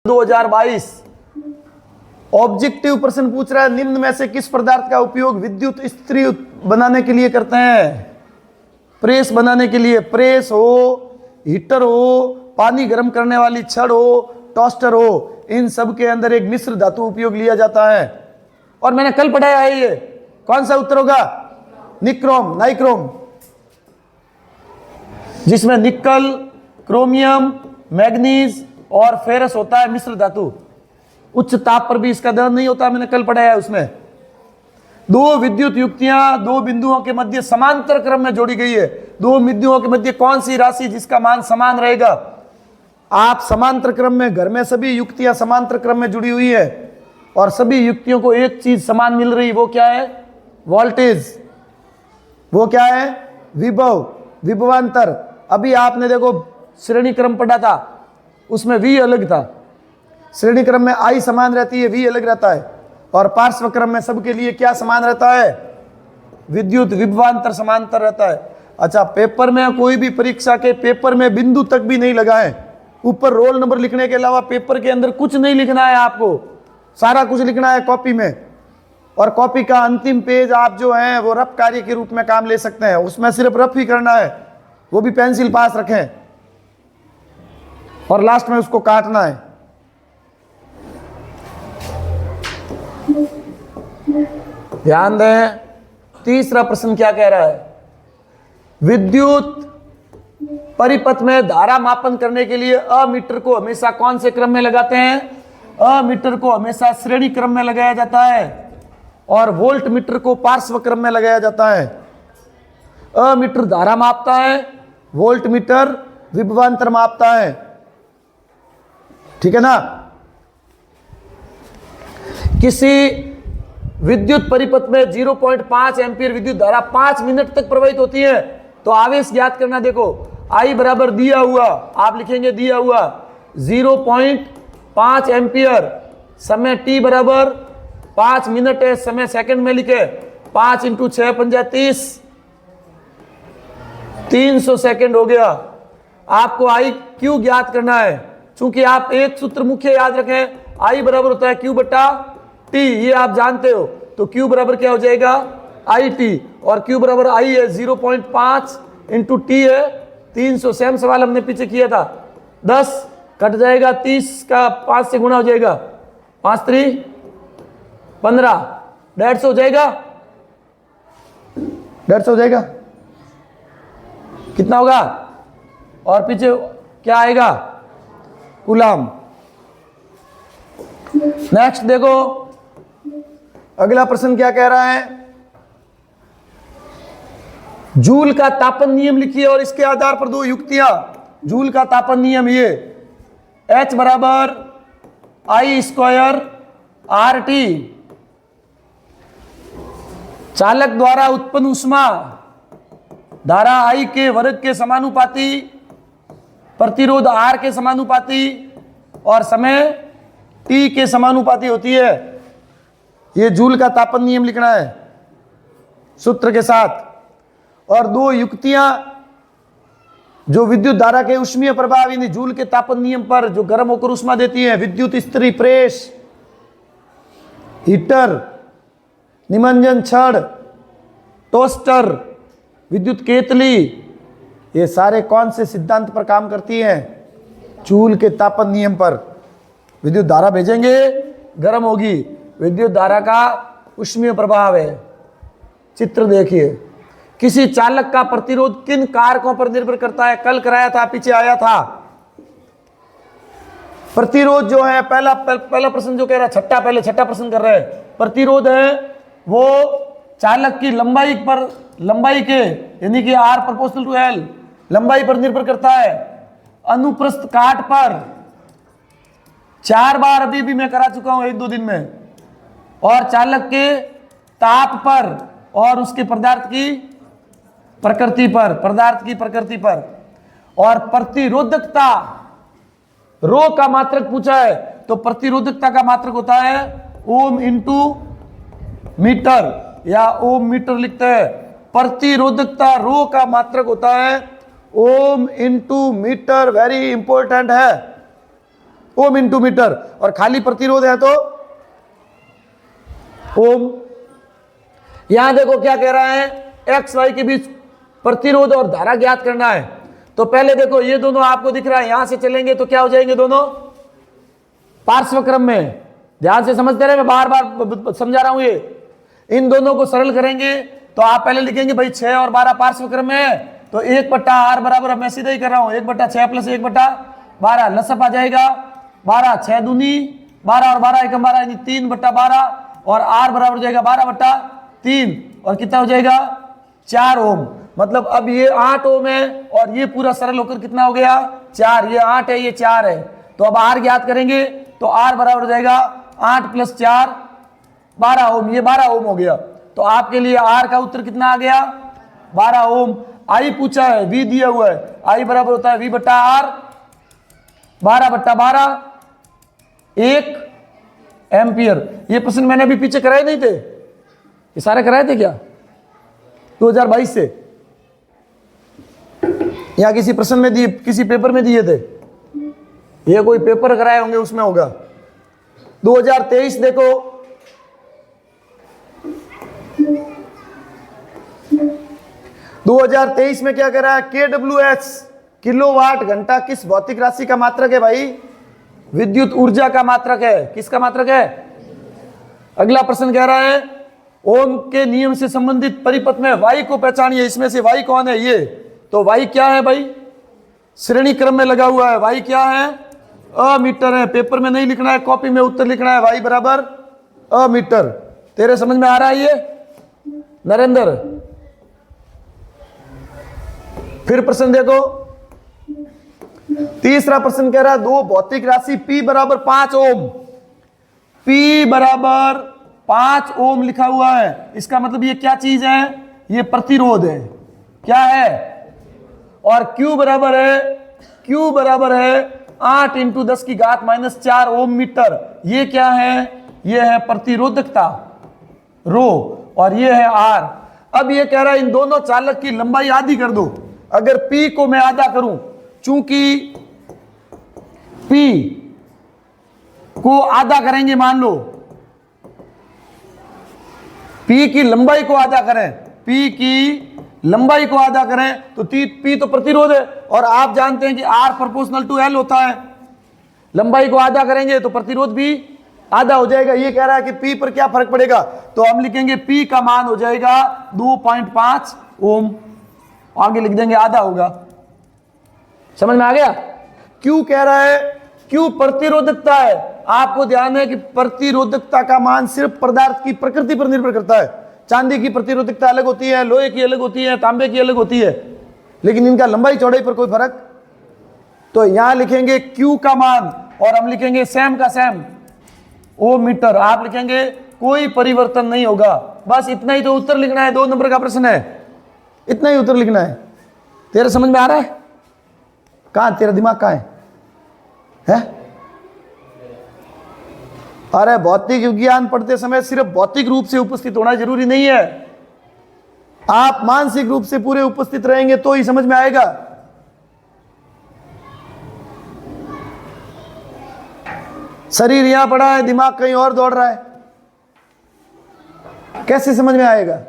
2022 objective प्रश्न पूछ रहा है, निम्न में से किस पदार्थ का उपयोग विद्युत इस्त्री बनाने के लिए करते हैं? प्रेस बनाने के लिए। प्रेस हो, हीटर हो, पानी गर्म करने वाली छड़ हो, टोस्टर हो, इन सब के अंदर एक मिश्र धातु उपयोग लिया जाता है। और मैंने कल पढ़ाया है, ये कौन सा उत्तर होगा? निक्रोम, नाइक्रोम, जिसमें निकल, क्रोमियम, मैग्नीज और फेरस होता है मिश्र धातु। उच्च ताप पर भी इसका दहन नहीं होता, मैंने कल पढ़ाया है उसमें। दो विद्युत युक्तियां दो बिंदुओं के मध्य समांतर क्रम में जोड़ी गई है। दो बिंदुओं के मध्य कौन सी राशि जिसका मान समान रहेगा? आप समांतर क्रम में, घर में सभी युक्तियां समांतर क्रम में जुड़ी हुई है और सभी युक्तियों को एक चीज समान मिल रही, वो क्या है? वोल्टेज। वो क्या है? विभव, विभवांतर। अभी आपने देखो श्रेणी क्रम पढ़ा था, उसमें V अलग था। श्रेणी क्रम में I समान रहती है, V अलग रहता है। और पार्श्व क्रम में सबके लिए क्या समान रहता है? विद्युत विभवांतर समांतर रहता है। अच्छा, पेपर में कोई भी परीक्षा के पेपर में बिंदु तक भी नहीं लगा है। ऊपर रोल नंबर लिखने के अलावा पेपर के अंदर कुछ नहीं लिखना है आपको, सारा कुछ लिखना है कॉपी में। और कॉपी का अंतिम पेज आप जो है वो रफ कार्य के रूप में काम ले सकते हैं, उसमें सिर्फ रफ ही करना है, वो भी पेंसिल पास रखें और लास्ट में उसको काटना है। ध्यान दें, तीसरा प्रश्न क्या कह रहा है? विद्युत परिपथ में धारा मापन करने के लिए अमीटर को हमेशा कौन से क्रम में लगाते हैं? अमीटर को हमेशा श्रेणी क्रम में लगाया जाता है और वोल्ट मीटर को पार्श्व क्रम में लगाया जाता है। अमीटर धारा मापता है, वोल्ट मीटर विभवांतर मापता है। ठीक है ना? किसी विद्युत परिपथ में 0.5 एम्पीयर विद्युत धारा 5 मिनट तक प्रवाहित होती है, तो आवेश ज्ञात करना। देखो I बराबर दिया हुआ, आप लिखेंगे दिया हुआ 0.5 एम्पीयर, समय t बराबर 5 मिनट है, समय सेकंड में लिखे 5 × 6 × 30, 300 सेकंड हो गया। आपको I Q ज्ञात करना है। चूंकि आप एक सूत्र मुख्य याद रखें, I बराबर होता है Q बटा T, ये आप जानते हो। तो Q बराबर क्या हो जाएगा? IT, और Q बराबर I है 0.5 × T है 300। सेम सवाल हमने पीछे किया था। 10 कट जाएगा, 30 का 5 से गुणा हो जाएगा, 5 3 15, 150 हो जाएगा। 150 हो जाएगा, कितना होगा? और पीछे क्या आएगा? कूलाम। नेक्स्ट देखो, अगला प्रश्न क्या कह रहा है? जूल का तापन नियम लिखिए और इसके आधार पर दो युक्तियां। जूल का तापन नियम ये, H बराबर I² RT, चालक द्वारा उत्पन्न ऊष्मा धारा I के वर्ग के समानुपाती, प्रतिरोध R के समानुपाती और समय T के समानुपाती होती है। ये जूल का तापन नियम लिखना है सूत्र के साथ। और दो युक्तियां जो विद्युत धारा के ऊष्मीय प्रभाव यानी जूल के तापन नियम पर जो गर्म होकर ऊष्मा देती है, विद्युत इस्त्री प्रेस, हीटर, निमज्जन छड़, टोस्टर, विद्युत केतली, ये सारे कौन से सिद्धांत पर काम करती हैं? जूल के तापन नियम पर। विद्युत धारा भेजेंगे, गर्म होगी, विद्युत धारा का ऊष्मीय प्रभाव है। चित्र देखिए, किसी चालक का प्रतिरोध किन कारकों पर निर्भर करता है? कल कराया था, पीछे आया था। प्रतिरोध जो है, पहला प्रश्न जो कह रहा है, छठा प्रश्न कर रहे हैं। प्रतिरोध है वो चालक की लंबाई पर, लंबाई के यानी कि R प्रोपोर्शनल टू L, लंबाई पर निर्भर करता है। अनुप्रस्थ काट पर 4 बार अभी भी मैं करा चुका हूं 1-2 दिन में। और चालक के ताप पर और उसके पदार्थ की प्रकृति पर, और प्रतिरोधकता, रो का मात्रक पूछा है तो प्रतिरोधकता का मात्रक होता है ओम इंटू मीटर या ओम मीटर लिखते हैं। प्रतिरोधकता रो का मात्रक होता है ohm into meter. Very important है। ओम इंटू मीटर, और खाली प्रतिरोध है तो ओम। यहां देखो क्या कह रहा है, एक्स वाई के बीच प्रतिरोध और धारा ज्ञात करना है। तो पहले देखो ये दोनों आपको दिख रहा है, यहां से चलेंगे तो क्या हो जाएंगे दोनों पार्श्व क्रम में। ध्यान से समझते रहे, मैं बार बार समझा रहा हूं। ये इन दोनों को सरल करेंगे तो आप पहले लिखेंगे भाई 6 और 12 पार्श्व क्रम में है, तो 1/r बराबर, मैं सीधा ही कर रहा हूं, 1/6 प्लस 1/12 लसअप आ जाएगा 12, 6 दूनी 12 और 12 एकम 12 यानी 3/12, और r बराबर हो जाएगा 12/3, और कितना हो जाएगा 4 ओम। मतलब अब ये 8 ओम है और ये पूरा सरल होकर कितना हो गया 4, ये 8 है ये 4 है। तो अब r ज्ञात करेंगे तो r बराबर हो जाएगा 8 + 4 12 ओम, ये 12 ओम हो गया। तो आपके लिए r का उत्तर कितना आ गया 12 ओम। I पूछा है, V दिया हुआ है, I बराबर होता है V/R, 12/12 1 एम्पियर। ये प्रश्न मैंने अभी पीछे कराए नहीं थे, ये सारे कराए थे क्या 2022 से, या किसी प्रश्न में दिए, किसी पेपर में दिए थे, ये कोई पेपर कराए होंगे उसमें होगा। 2023 देखो, 2023 में क्या कर रहा है, KWH किलोवाट घंटा किस भौतिक राशि का मात्रक है भाई, विद्युत ऊर्जा का मात्रक है। किसका मात्रक है। अगला प्रश्न कह रहा है ओम के नियम से संबंधित परिपथ में वाई को पहचानिए, इसमें से वाई कौन है। ये तो वाई क्या है भाई, श्रेणी क्रम में लगा हुआ है। वाई क्या है, अमीटर है। पेपर में नहीं लिखना है, कॉपी में उत्तर लिखना है, वाई बराबर अमीटर। तेरे समझ में आ रहा है ये नरेंद्र। फिर प्रश्न देखो, तीसरा प्रश्न कह रहा है दो भौतिक राशि P बराबर 5 ओम, P बराबर 5 ओम लिखा हुआ है, इसका मतलब ये क्या चीज है, ये प्रतिरोध है। क्या है, और Q बराबर है 8 × 10⁻⁻4 ओम मीटर। ये क्या है, ये है प्रतिरोधकता रो, और ये है R। अब ये कह रहा है इन दोनों चालक की लंबाई आधी कर दो। अगर P को मैं आधा करूं, चूंकि P को आधा करेंगे, मान लो P की लंबाई को आधा करें, P की लंबाई को आधा करें तो P तो प्रतिरोध है, और आप जानते हैं कि R प्रोपोर्शनल टू L होता है। लंबाई को आधा करेंगे तो प्रतिरोध भी आधा हो जाएगा। ये कह रहा है कि P पर क्या फर्क पड़ेगा, तो हम लिखेंगे P का मान हो जाएगा 2.5 ओम, आगे लिख देंगे आधा होगा। समझ में आ गया। Q कह रहा है, Q प्रतिरोधकता है। आपको ध्यान है कि प्रतिरोधकता का मान सिर्फ पदार्थ की प्रकृति पर निर्भर करता है। चांदी की प्रतिरोधकता अलग होती है, लोहे की अलग होती है, तांबे की अलग होती है, लेकिन इनका लंबाई चौड़ाई पर कोई फर्क। तो यहां लिखेंगे Q का मान, और हम लिखेंगे सेम का सेम ओम मीटर। आप लिखेंगे कोई परिवर्तन नहीं होगा। बस इतना ही तो उत्तर लिखना है, 2 नंबर का प्रश्न है, इतना ही उत्तर लिखना है। तेरे समझ में आ रहा है, कहां तेरा दिमाग कहां है? अरे भौतिक विज्ञान पढ़ते समय सिर्फ भौतिक रूप से उपस्थित होना जरूरी नहीं है, आप मानसिक रूप से पूरे उपस्थित रहेंगे तो ही समझ में आएगा। शरीर यहां पड़ा है, दिमाग कहीं और दौड़ रहा है, कैसे समझ में आएगा।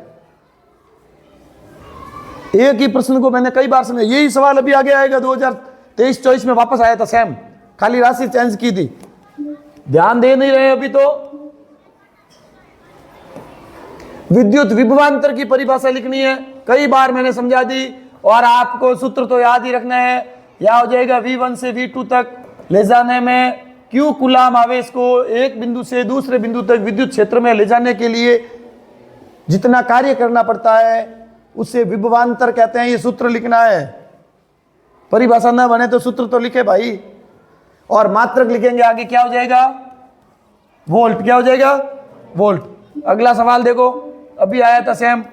एक ही प्रश्न को मैंने कई बार समझा। यही सवाल अभी आगे आएगा, 2023-24 में वापस आया था सेम, खाली राशि चेंज की थी। ध्यान दे नहीं रहे अभी। तो विद्युत विभवांतर की परिभाषा लिखनी है, कई बार मैंने समझा दी, और आपको सूत्र तो याद ही रखना है। यह हो जाएगा V1 से V2 तक ले जाने में Q कूलाम आवेश को एक बिंदु से दूसरे बिंदु तक विद्युत क्षेत्र में ले जाने के लिए जितना कार्य करना पड़ता है उसे विभवांतर कहते हैं। ये सूत्र लिखना है, परिभाषा ना बने तो सूत्र तो लिखे भाई। और मात्रक लिखेंगे आगे, क्या हो जाएगा वोल्ट। क्या हो जाएगा वोल्ट। अगला सवाल देखो, अभी आया था सेम।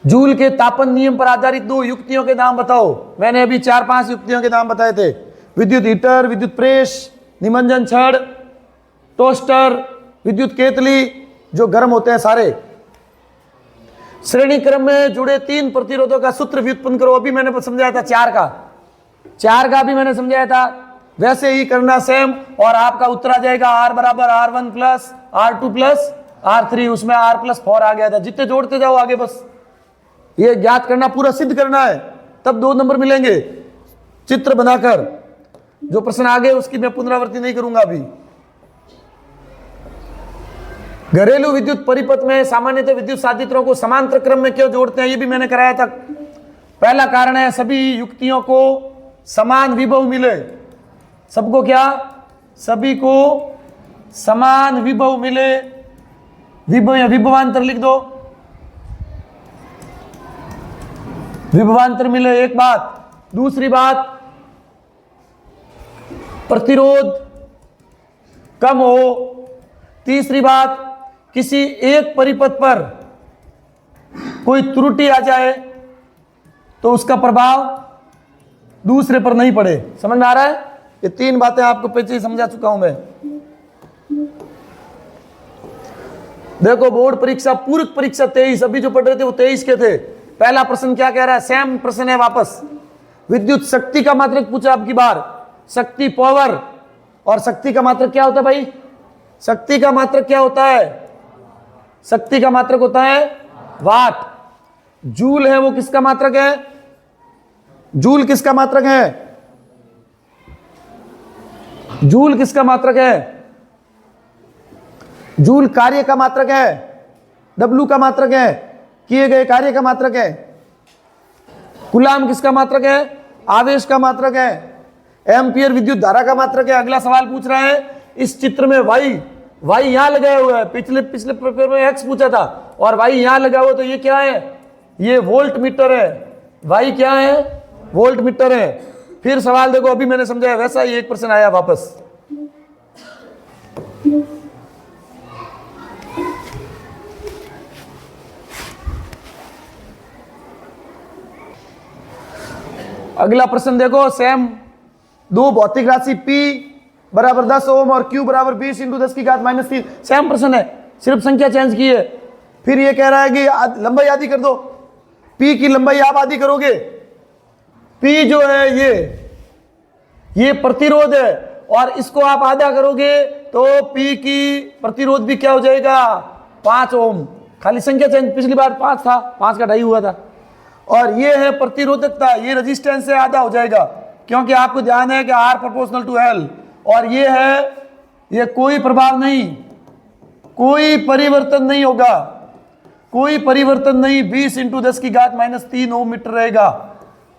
जूल के तापन नियम पर आधारित 2 युक्तियों के नाम बताओ। मैंने अभी 4-5 युक्तियों के नाम बताए थे, विद्युत हीटर, विद्युत प्रेस, निमज्जन छड़, टोस्टर, विद्युत केतली, जो गर्म होते हैं सारे। श्रेणी क्रम में जुड़े 3 प्रतिरोधों का सूत्र व्युत्पन्न करो। अभी मैंने समझाया था 4 का भी मैंने समझाया था। वैसे ही करना सेम, और आपका उत्तर आ जाएगा R बराबर R1 plus R2 plus R3। उसमें R प्लस 4 आ गया था। जितने जोड़ते जाओ आगे, बस ये ज्ञात करना, पूरा सिद्ध करना है, तब 2 नंबर मिलेंगे चित्र बनाकर। जो प्रश्न आगे उसकी मैं पुनरावृत्ति नहीं करूंगा अभी। घरेलू विद्युत परिपथ में सामान्यतः विद्युत साधित्रों को समांतर क्रम में क्यों जोड़ते हैं, ये भी मैंने कराया था। पहला कारण है सभी युक्तियों को समान विभव मिले। सबको क्या? सभी को समान विभव मिले। विभव या विभवांतर लिख दो, विभवांतर मिले, एक बात। दूसरी बात, प्रतिरोध कम हो। तीसरी बात, किसी एक परिपथ पर कोई त्रुटि आ जाए तो उसका प्रभाव दूसरे पर नहीं पड़े। समझ में आ रहा है? ये 3 बातें आपको पीछे समझा चुका हूं मैं। देखो, बोर्ड परीक्षा, पूरक परीक्षा 23, अभी जो पढ़ रहे थे वो 23 के थे। पहला प्रश्न क्या कह रहा है? सेम प्रश्न है वापस। विद्युत शक्ति का मात्रक पूछा अब की बार, शक्ति पावर। और शक्ति का मात्रक क्या होता है भाई? शक्ति का मात्रक क्या होता है? शक्ति का मात्रक होता है वाट। जूल है वो किसका मात्रक है? जूल किसका मात्रक है? जूल किसका मात्रक है? जूल कार्य का मात्रक है, डब्लू का मात्रक है, किए गए कार्य का मात्रक है। कूलाम किसका मात्रक है? आवेश का मात्रक है। एम्पियर विद्युत धारा का मात्रक है। अगला सवाल पूछ रहा है, इस चित्र में वाई यहां लगाया हुआ है। पिछले पेपर में एक्स पूछा था और वाई यहां लगा हुआ, तो ये क्या है? ये वोल्ट मीटर है। वाई क्या है? वोल्ट मीटर है। फिर सवाल देखो, अभी मैंने समझाया वैसा ही एक प्रश्न आया वापस। अगला प्रश्न देखो, सेम 2 भौतिक राशि P बराबर 10 ओम और Q बराबर 20 × 10⁻³ सेम प्रश्न है, सिर्फ संख्या चेंज की है। फिर ये कह रहा है कि लंबाई आधी कर दो। P की लंबाई आप आधी करोगे। P जो है ये प्रतिरोध है, और इसको आप आधा करोगे तो P की प्रतिरोध भी क्या हो जाएगा? 5 ओम। खाली संख्या चेंज, पिछली बार 5 था, 5 का 2.5 हुआ था। और ये है प्रतिरोधकता, ये रेजिस्टेंस से आधा हो जाएगा, क्योंकि आपको ध्यान है कि R प्रोपोर्शनल टू L। और ये है, ये कोई प्रभाव नहीं, कोई परिवर्तन नहीं होगा, कोई परिवर्तन नहीं। 20 × 10⁻³ ओम मीटर रहेगा,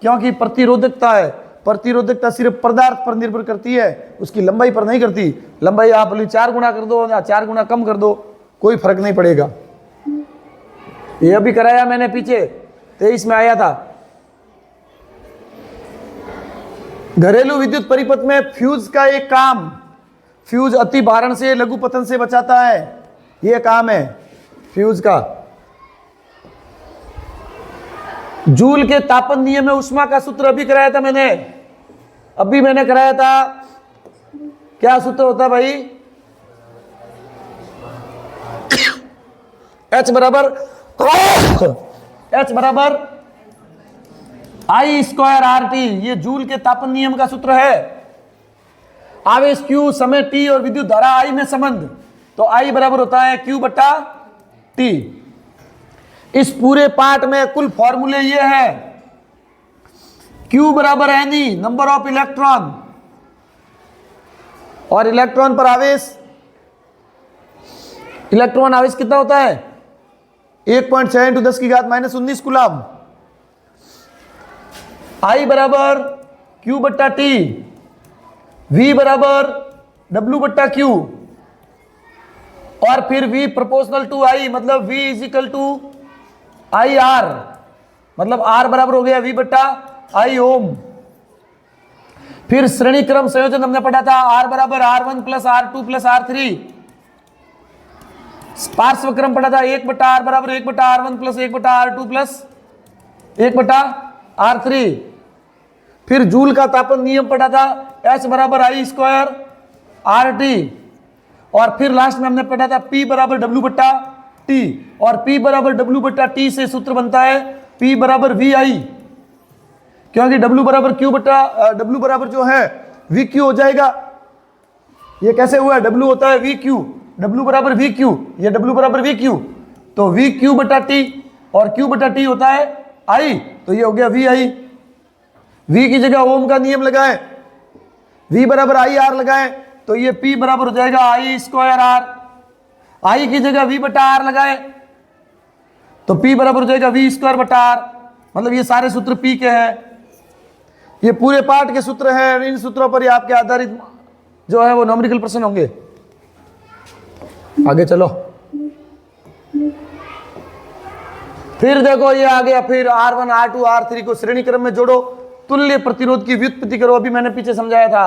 क्योंकि प्रतिरोधकता है। प्रतिरोधकता सिर्फ पदार्थ पर निर्भर करती है, उसकी लंबाई पर नहीं करती। लंबाई आप बोली 4 गुना कर दो या 4 गुना कम कर दो, कोई फर्क नहीं पड़ेगा। ये अभी कराया मैंने, पीछे 23 में आया था। घरेलू विद्युत परिपथ में फ्यूज का एक काम, फ्यूज अति भारण से, लघु पतन से बचाता है, यह काम है फ्यूज का। जूल के तापन नियम में ऊष्मा का सूत्र अभी कराया था मैंने, अभी मैंने कराया था। क्या सूत्र होता है भाई? H बराबर I²RT, ये जूल के तापन नियम का सूत्र है। आवेश Q, समय T और विद्युत धारा I में संबंध, तो I बराबर होता है Q/T। इस पूरे पार्ट में कुल फॉर्मूले ये है, Q बराबर Ne, नंबर ऑफ इलेक्ट्रॉन, और इलेक्ट्रॉन पर आवेश, इलेक्ट्रॉन आवेश कितना होता है? 1.6 × 10⁻⁻19 कूलम। I बराबर Q/T, V बराबर W/Q, और फिर V प्रोपोर्शनल टू I, मतलब V = IR, मतलब R बराबर हो गया V/I ओम। फिर श्रेणी क्रम संयोजन हमने पढ़ा था, R बराबर R1 + R2 + R3। पार्श्व क्रम पढ़ा था, 1/R बराबर 1/R1 + 1/R2 + 1/R3। फिर जूल का तापन नियम पढ़ा था, H बराबर I²RT। और फिर लास्ट में हमने पढ़ा था P बराबर W/T, और P बराबर W/T से सूत्र बनता है P बराबर VI, क्योंकि W बराबर जो है वी क्यू हो जाएगा। ये कैसे हुआ? डब्ल्यू होता है वी क्यू, डब्ल्यू बराबर वी क्यू, ये डब्ल्यू बराबर वी क्यू, तो वी क्यू बटा टी, और क्यू बटा टी होता है आई, तो ये हो गया वी आई। वी की जगह ओम का नियम लगाएं, वी बराबर आई आर लगाएं, तो ये पी बराबर हो जाएगा आई स्क्वायर आर। आई की जगह वी बटा आर लगाएं, तो पी बराबर हो जाएगा वी स्क्वायर बटा आर। मतलब ये सारे सूत्र पी के हैं, ये पूरे पाठ के सूत्र हैं। इन सूत्रों पर ही आपके आधारित जो है वो न्यूमेरिकल प्रश्न होंगे। आगे चलो, फिर देखो ये आ गया, फिर R1 R2 R3 को श्रेणी क्रम में जोड़ो, तुल्य प्रतिरोध की व्युत्पत्ति करो। अभी मैंने पीछे समझाया था,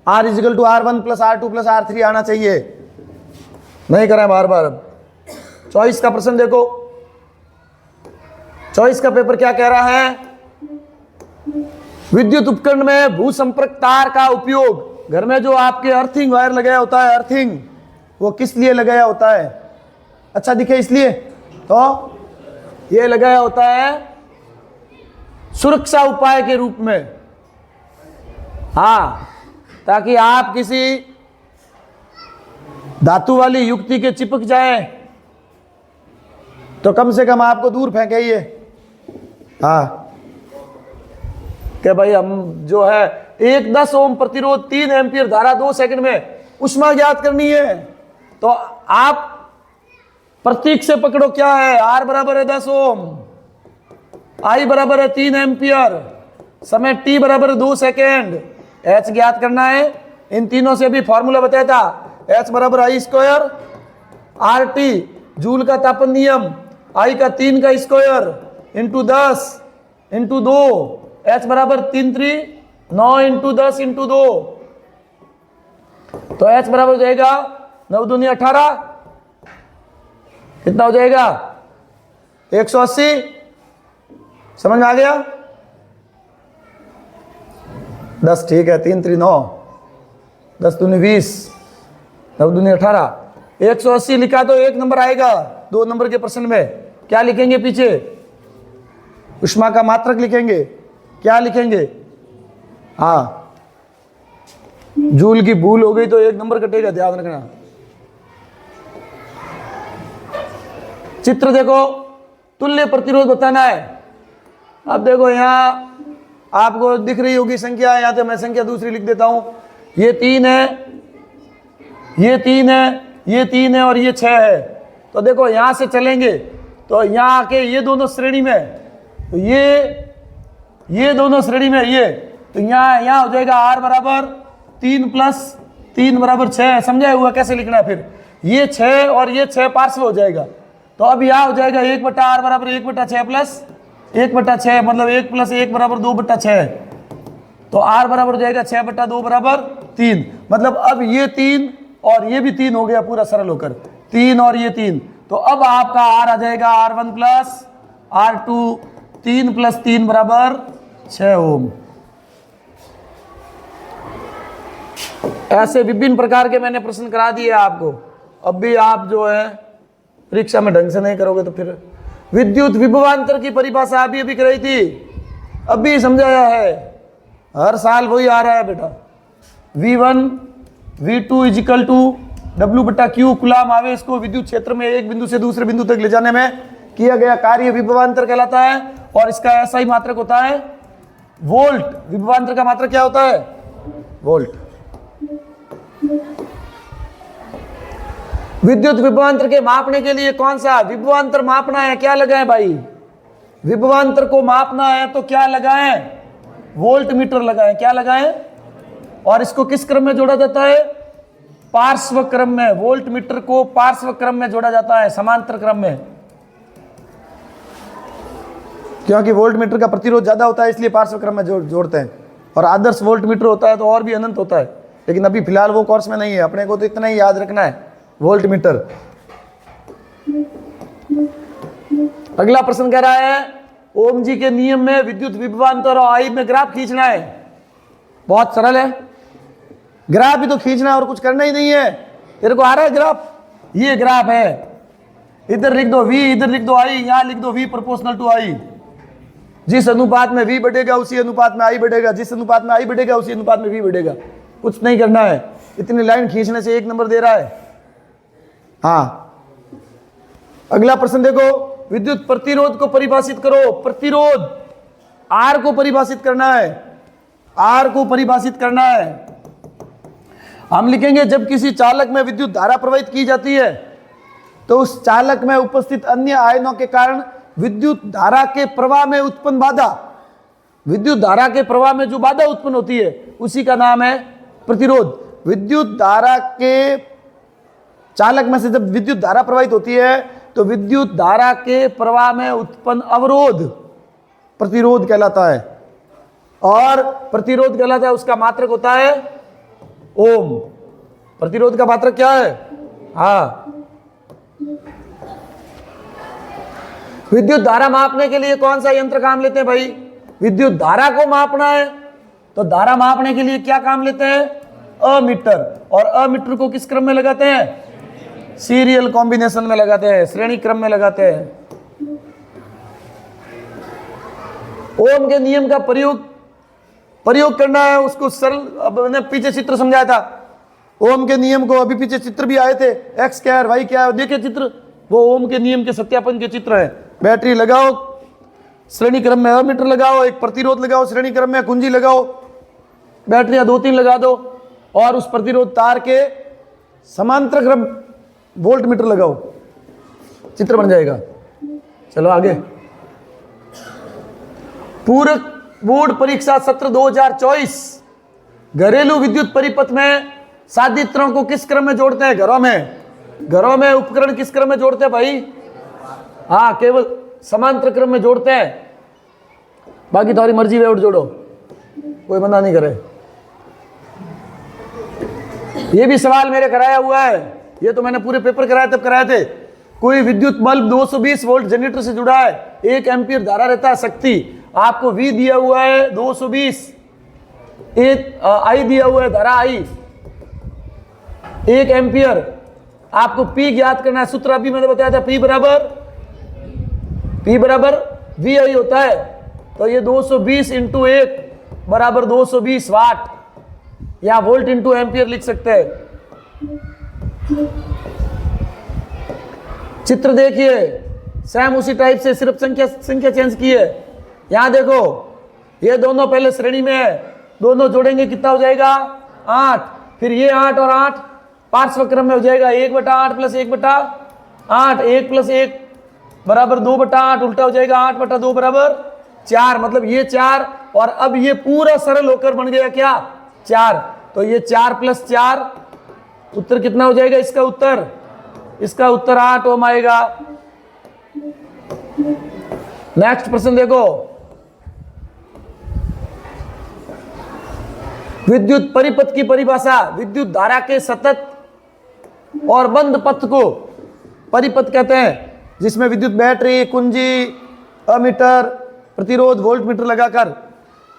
R is equal to R1 plus R2 plus R3 आना चाहिए, नहीं कराए बार बार। चॉइस का प्रश्न देखो, चॉइस का पेपर क्या कह रहा है? विद्युत उपकरण में भू संपर्क तार का उपयोग, घर में जो आपके अर्थिंग वायर लगाया होता है, अर्थिंग, वो किस लिए लगाया होता है? अच्छा दिखे इसलिए, तो ये लगाया होता है सुरक्षा उपाय के रूप में। हाँ, ताकि आप किसी धातु वाली युक्ति के चिपक जाए तो कम से कम आपको दूर फेंके ये। हाँ, कि भाई हम जो है एक 10 ओम प्रतिरोध 3 एम्पियर धारा 2 सेकंड में उष्मा ज्ञात करनी है, तो आप प्रतीक से पकड़ो क्या है? R बराबर है 10 ओम, I बराबर है 3 एम्पियर, समय T बराबर 2 सेकेंड, H ज्ञात करना है। इन तीनों से भी फॉर्मूला बताया था, H बराबर I स्क्वायर RT, जूल का तापन नियम, I का 3 का स्क्वायर इंटू 10 इंटू 2, H बराबर 3 3 9 इंटू 10 इंटू 2, तो H बराबर हो जाएगा 9 दूनी 18, कितना हो जाएगा? 180। समझ में आ गया? 10 ठीक है, 3 3 9, 10 दूनी 20, 9 दूनी 18, 180 लिखा तो एक नंबर आएगा 2 नंबर के प्रश्न में। क्या लिखेंगे पीछे? उष्मा का मात्रक लिखेंगे। क्या लिखेंगे? हाँ, जूल की भूल हो गई तो 1 नंबर कटेगा, ध्यान रखना। चित्र देखो, तुल्य प्रतिरोध बताना है। अब देखो यहां आपको दिख रही होगी संख्या, यहां तो मैं संख्या दूसरी लिख देता हूं। ये 3 है, ये 3 है, ये 3 है और ये 6 है। तो देखो यहां से चलेंगे तो यहां आके ये दोनों श्रेणी में, तो ये दोनों श्रेणी में, ये तो यहां हो जाएगा R बराबर 3 प्लस 3 बराबर 6। समझा हुआ कैसे लिखना है? फिर ये 6 और ये 6 पार्श्व हो जाएगा, तो अब यहां हो जाएगा 1 बटा R बराबर 1 बटा 6 प्लस 1 बटा 6, मतलब 1 प्लस 1 बराबर 2 बटा 6, तो R बराबर हो जाएगा 6 बटा 2 बराबर 3। मतलब अब ये 3 और ये भी 3 हो गया पूरा सरल होकर, 3 और ये 3, तो अब आपका R आ जाएगा R1 प्लस R2, 3 प्लस 3 बराबर 6 ओम। ऐसे विभिन्न प्रकार के मैंने प्रश्न करा दिए आपको। अब भी आप जो है परीक्षा में ढंग से नहीं करोगे तो फिर। विद्युत विभवांतर की परिभाषा अभी अभी कराई थी, अभी समझाया है, हर साल वही आ रहा है बेटा। V1 V2 is equal to W बटा Q, कुलाम आवेश को विद्युत क्षेत्र में एक बिंदु से दूसरे बिंदु तक ले जाने में किया गया कार्य विभवांतर कहलाता है। और इसका ऐसा ही मात्रक होता है वोल्ट। विभवांतर का मात्रक क्या होता है? वोल्ट। विद्युत विभवांतर के मापने के लिए कौन सा विभवांतर मापना है? क्या लगाएं भाई? विभवांतर को मापना है तो क्या लगाएं? वोल्ट मीटर लगाएं। क्या लगाएं? और इसको किस क्रम में जोड़ा जाता है? पार्श्व क्रम में। वोल्ट मीटर को पार्श्व क्रम में जोड़ा जाता है, समांतर क्रम में, क्योंकि वोल्ट मीटर का प्रतिरोध ज्यादा होता है इसलिए पार्श्व क्रम में जोड़ते हैं। और आदर्श वोल्ट मीटर होता है तो और भी अनंत होता है, लेकिन अभी फिलहाल वो कोर्स में नहीं है, अपने को तो इतना ही याद रखना है, वोल्ट मीटर। अगला प्रश्न कह रहा है ओम जी के नियम में विद्युत विभवांतर और आई में ग्राफ खींचना है। बहुत सरल है, ग्राफ ही तो खींचना है और कुछ करना ही नहीं है। तेरे को आ रहा है ग्राफ? ये ग्राफ है, इधर लिख दो V, इधर लिख दो I, यहां लिख दो V प्रोपोर्शनल टू I। जिस अनुपात में V बढ़ेगा उसी अनुपात में I बढ़ेगा, जिस अनुपात में I बढ़ेगा उसी अनुपात में V बढ़ेगा। कुछ नहीं करना है, इतनी लाइन खींचने से 1 नंबर दे रहा है। हाँ, अगला प्रश्न देखो, विद्युत प्रतिरोध को परिभाषित करो। प्रतिरोध R को परिभाषित करना है, R को परिभाषित करना है। हम लिखेंगे जब किसी चालक में विद्युत धारा प्रवाहित की जाती है तो उस चालक में उपस्थित अन्य आयनों के कारण विद्युत धारा के प्रवाह में उत्पन्न बाधा, विद्युत धारा के प्रवाह में जो बाधा उत्पन्न होती है उसी का नाम है प्रतिरोध। विद्युत धारा के चालक में से जब विद्युत धारा प्रवाहित होती है तो विद्युत धारा के प्रवाह में उत्पन्न अवरोध प्रतिरोध कहलाता है, और प्रतिरोध कहलाता है, उसका मात्रक होता है ओम। प्रतिरोध का मात्रक क्या है? हाँ, विद्युत धारा मापने के लिए कौन सा यंत्र काम लेते हैं भाई? विद्युत धारा को मापना है तो धारा मापने के लिए क्या काम लेते हैं? अमीटर। और अमीटर को किस क्रम में लगाते हैं? सीरियल कॉम्बिनेशन में लगाते हैं, श्रेणी क्रम में लगाते हैं। ओम के नियम का प्रयोग करना है, उसको सरल, अब मैंने पीछे चित्र समझाया था ओम के नियम को, अभी पीछे चित्र भी आए थे, एक्स क्या है वाई क्या है, देखिए चित्र, वो ओम के नियम के सत्यापन के चित्र है। बैटरी लगाओ श्रेणी क्रम में, अमीटर लगाओ, एक प्रतिरोध लगाओ श्रेणी क्रम में, कुंजी लगाओ, बैटरियां 2-3 लगा दो, और उस प्रतिरोध तार के समांतर क्रम वोल्ट मीटर लगाओ, चित्र बन जाएगा। चलो आगे, पूरक बोर्ड परीक्षा सत्र 2024, घरेलू विद्युत परिपथ में साधित्रों को किस क्रम में जोड़ते हैं? घरों में उपकरण किस क्रम में जोड़ते हैं भाई? हाँ, केवल समांतर क्रम में जोड़ते हैं, बाकी तुम्हारी मर्जी वे जोड़ो, कोई मना नहीं करे। ये भी सवाल मेरे कराया हुआ है, ये तो मैंने पूरे पेपर कराए तब कराए थे। कोई विद्युत बल्ब 220 वोल्ट जनरेटर से जुड़ा है, 1 एम्पीयर धारा रहता है शक्ति, आपको V दिया हुआ है 220, I दिया हुआ है धारा I 1 एम्पीयर, आपको P ज्ञात करना है। सूत्र अभी मैंने बताया था, P बराबर VI होता है, तो ये 220 इंटू 1 बराबर 220 वाट, या वोल्ट इंटू एम्पियर लिख सकते हैं। चित्र देखिए, सेम उसी टाइप से, सिर्फ संख्या चेंज की है। यहां देखो, ये दोनों पहले श्रेणी में है, दोनों जोड़ेंगे कितना हो जाएगा? 8। फिर ये 8 और 8 पार्श्व क्रम में हो जाएगा 1/8 प्लस 1/8, 1 प्लस 1 बराबर 2/8, उल्टा हो जाएगा 8/2 बराबर 4, मतलब ये 4, और अब ये पूरा सरल होकर बन गया क्या? 4। तो ये 4 प्लस 4, उत्तर कितना हो जाएगा? इसका उत्तर 8 ओम आएगा। नेक्स्ट प्रश्न देखो, विद्युत परिपथ की परिभाषा। विद्युत धारा के सतत और बंद पथ को परिपथ कहते हैं, जिसमें विद्युत बैटरी, कुंजी, अमीटर, प्रतिरोध, वोल्ट मीटर लगाकर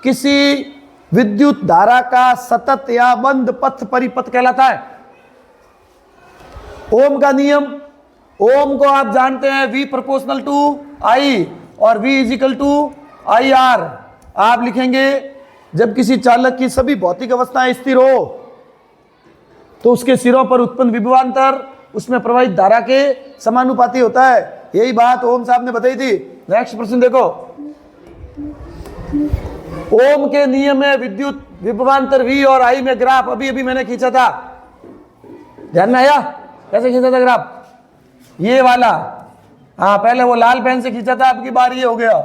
किसी विद्युत धारा का सतत या बंद पथ परिपथ कहलाता है। ओम का नियम, ओम को आप जानते हैं V प्रोपोर्शनल टू I और V इजिकल टू IR। आप लिखेंगे जब किसी चालक की सभी भौतिक अवस्थाएं स्थिर हो तो उसके सिरों पर उत्पन्न विभवांतर उसमें प्रवाहित धारा के समानुपाती होता है। यही बात ओम साहब ने बताई थी। नेक्स्ट प्रश्न देखो, ओम के नियम में विद्युत विभवांतर V और I में ग्राफ अभी मैंने खींचा था, ध्यान में आया? कैसे खींचा था ग्राफ? ये वाला, हाँ, पहले वो लाल पेन से खींचा था, आपकी बार ये हो गया,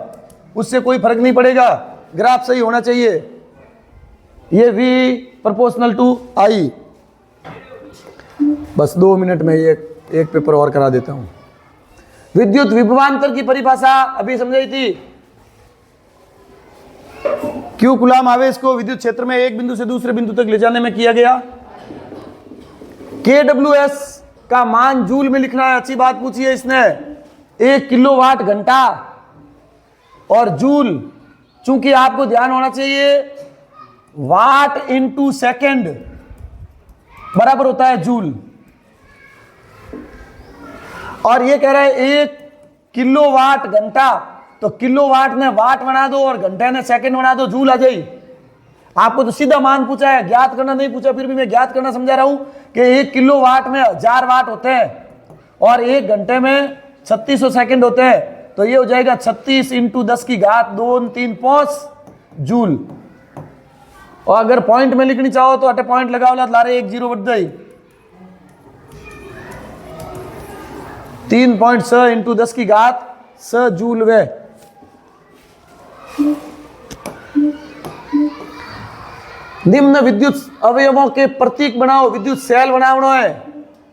उससे कोई फर्क नहीं पड़ेगा, ग्राफ सही होना चाहिए। ये V प्रोपोर्शनल टू I। बस 2 मिनट में ये एक पेपर और करा देता हूं। विद्युत विभवांतर की परिभाषा अभी समझाई थी। Q कूलाम आवेश को विद्युत क्षेत्र में एक बिंदु से दूसरे बिंदु तक ले जाने में किया गया। KWS का मान जूल में लिखना है, अच्छी बात पूछी है इसने। 1 किलोवाट घंटा और जूल, चूंकि आपको ध्यान होना चाहिए वाट इंटू सेकेंड बराबर होता है जूल, और ये कह रहा है 1 किलोवाट घंटा, तो किलोवाट ने वाट बना दो और घंटे ने सेकंड बना दो, जूल आ जाए। आपको तो सीधा मान पूछा है, ज्ञात करना नहीं पूछा, फिर भी मैं ज्ञात करना समझा रहा हूं कि 1 किलोवाट में 1000 वाट होते हैं और 1 घंटे में 3600 सेकंड होते हैं। तो ये हो जाएगा 36 × 10 की घात 2 3 5 जूल। और अगर पॉइंट में लिखनी चाहो तो अटे पॉइंट लगाओ, लारे 1 0 बढ़ जाए। 3.6 × 10 की घात 6 जूल वे। निम्न विद्युत अवयवों के प्रतीक बनाओ। विद्युत सेल बनावनो है।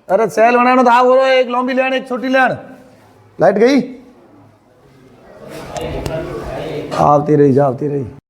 अरे सेल बनाना तो आप बोलो, एक लंबी लेन एक छोटी लेन। लाइट गई, आवती रही।